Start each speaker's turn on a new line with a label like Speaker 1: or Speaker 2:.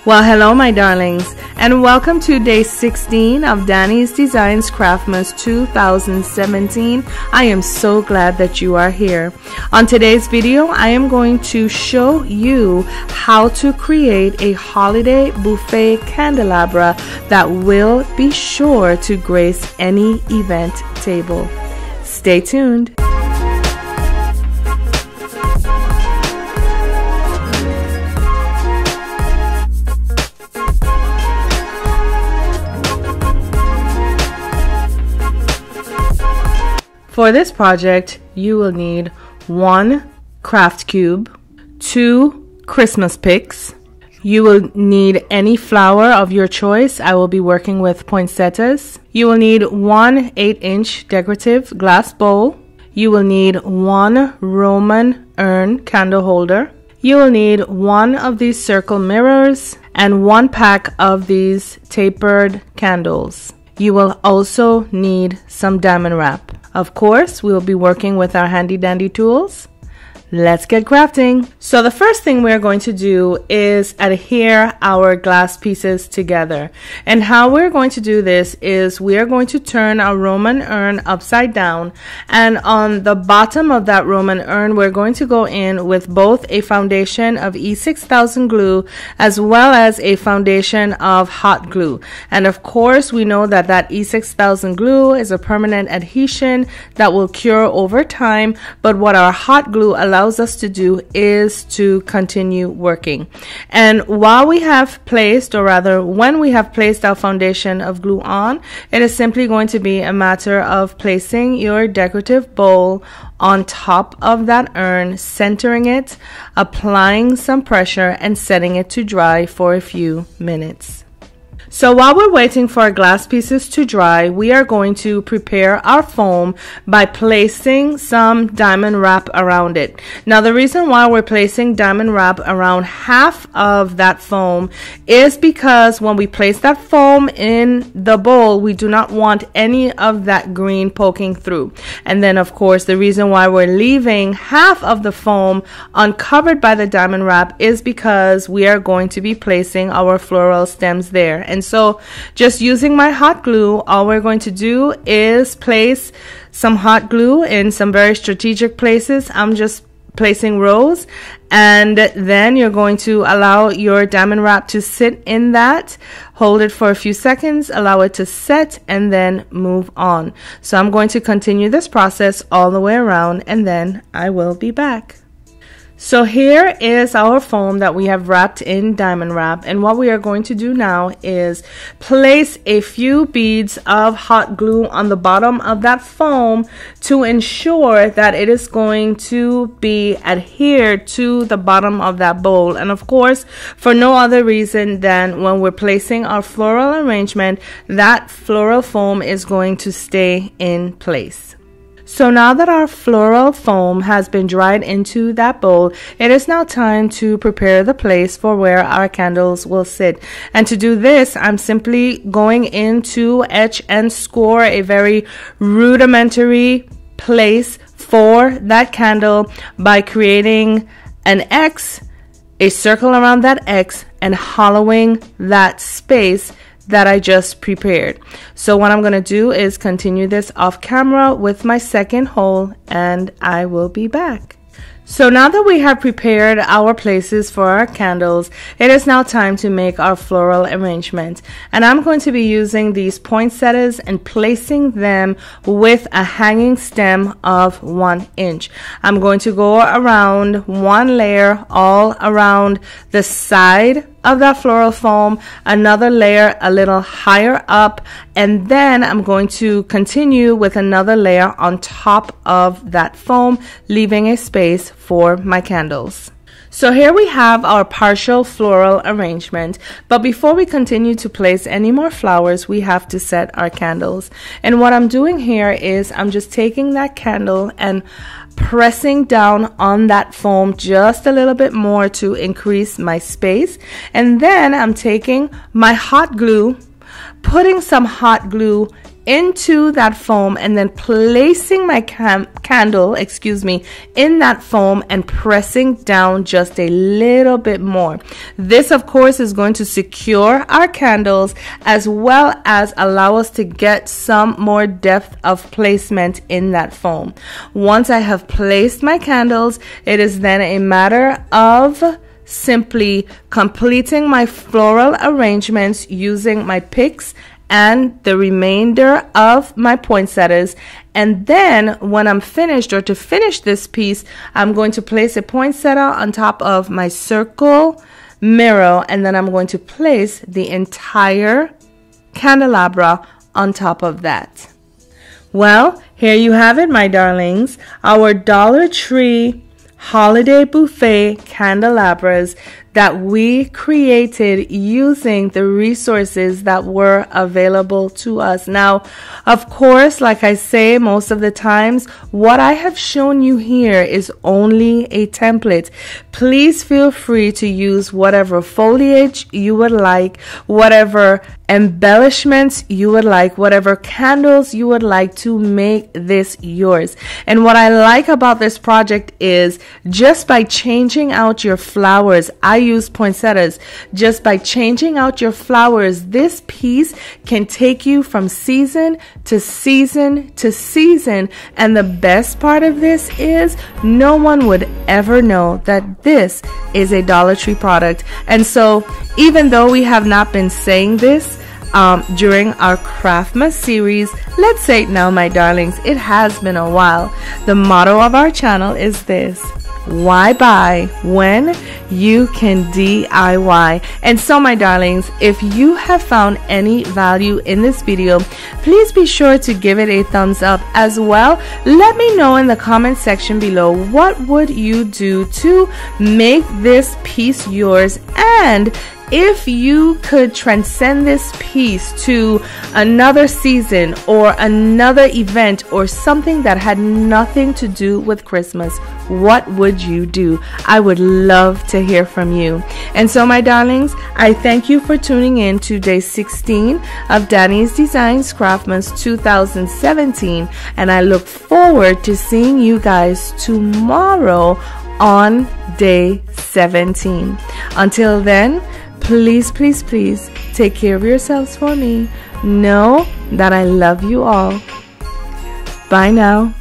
Speaker 1: Well, hello my darlings, and welcome to day 16 of Danie's Designs Craftmas 2017. I am so glad that you are here. On today's video, I am going to show you how to create a holiday buffet candelabra that will be sure to grace any event table. Stay tuned. For this project, you will need 1 craft cube, 2 Christmas picks. You will need any flower of your choice. I will be working with poinsettias. You will need 1 8-inch decorative glass bowl. You will need 1 Roman urn candle holder. You will need 1 of these circle mirrors and 1 pack of these tapered candles. You will also need some diamond wrap. Of course, we will be working with our handy dandy tools. Let's get crafting. So the first thing we're going to do is adhere our glass pieces together. And how we're going to do this is we are going to turn our Roman urn upside down, and on the bottom of that Roman urn we're going to go in with both a foundation of E6000 glue as well as a foundation of hot glue. And of course we know that that E6000 glue is a permanent adhesion that will cure over time, but what our hot glue allows us to do is to continue working. And while we have placed, or rather when we have placed our foundation of glue on, it is simply going to be a matter of placing your decorative bowl on top of that urn, centering it, applying some pressure, and setting it to dry for a few minutes. So while we're waiting for our glass pieces to dry, we are going to prepare our foam by placing some diamond wrap around it. Now the reason why we're placing diamond wrap around half of that foam is because when we place that foam in the bowl, we do not want any of that green poking through. And then of course the reason why we're leaving half of the foam uncovered by the diamond wrap is because we are going to be placing our floral stems there. And so just using my hot glue, all we're going to do is place some hot glue in some very strategic places. I'm just placing rows, and then you're going to allow your diamond wrap to sit in that, hold it for a few seconds, allow it to set, and then move on. So I'm going to continue this process all the way around, and then I will be back. So here is our foam that we have wrapped in diamond wrap, and what we are going to do now is place a few beads of hot glue on the bottom of that foam to ensure that it is going to be adhered to the bottom of that bowl, and of course for no other reason than when we're placing our floral arrangement, that floral foam is going to stay in place. So now that our floral foam has been dried into that bowl, it is now time to prepare the place for where our candles will sit. And to do this, I'm simply going in to etch and score a very rudimentary place for that candle by creating an X, a circle around that X, and hollowing that space that I just prepared. So what I'm going to do is continue this off camera with my second hole, and I will be back. So now that we have prepared our places for our candles, it is now time to make our floral arrangement. And I'm going to be using these poinsettias and placing them with a hanging stem of 1 inch. I'm going to go around 1 layer all around the side of that floral foam, another layer a little higher up, and then I'm going to continue with another layer on top of that foam, leaving a space for my candles. So here we have our partial floral arrangement, but before we continue to place any more flowers, we have to set our candles. And what I'm doing here is I'm just taking that candle and pressing down on that foam just a little bit more to increase my space, and then I'm taking my hot glue, putting some hot glue into that foam and then placing my candle, in that foam and pressing down just a little bit more. This, of course, is going to secure our candles as well as allow us to get some more depth of placement in that foam. Once I have placed my candles, it is then a matter of simply completing my floral arrangements using my picks and the remainder of my poinsettias. And then when I'm finished, or to finish this piece, I'm going to place a poinsettia on top of my circle mirror, and then I'm going to place the entire candelabra on top of that. Well, here you have it, my darlings, our Dollar Tree holiday buffet candelabras that we created using the resources that were available to us. Now, of course, like I say most of the times, what I have shown you here is only a template. Please feel free to use whatever foliage you would like, whatever embellishments you would like, whatever candles you would like to make this yours. And what I like about this project is just by changing out your flowers, I use poinsettias, just by changing out your flowers, this piece can take you from season to season to season. And the best part of this is no one would ever know that this is a Dollar Tree product. And so even though we have not been saying this during our Craftmas series, let's say it now, my darlings, it has been a while. The motto of our channel is this: why buy when you can DIY? And so, my darlings, if you have found any value in this video, please be sure to give it a thumbs up as well. Let me know in the comment section below, what would you do to make this piece yours? And if you could transcend this piece to another season or another event or something that had nothing to do with Christmas, what would you do? I would love to hear from you. And so, my darlings, I thank you for tuning in to day 16 of Danie's Designs Craftmas 2017, and I look forward to seeing you guys tomorrow on day 17. Until then, please, please, please take care of yourselves for me. Know that I love you all. Bye now.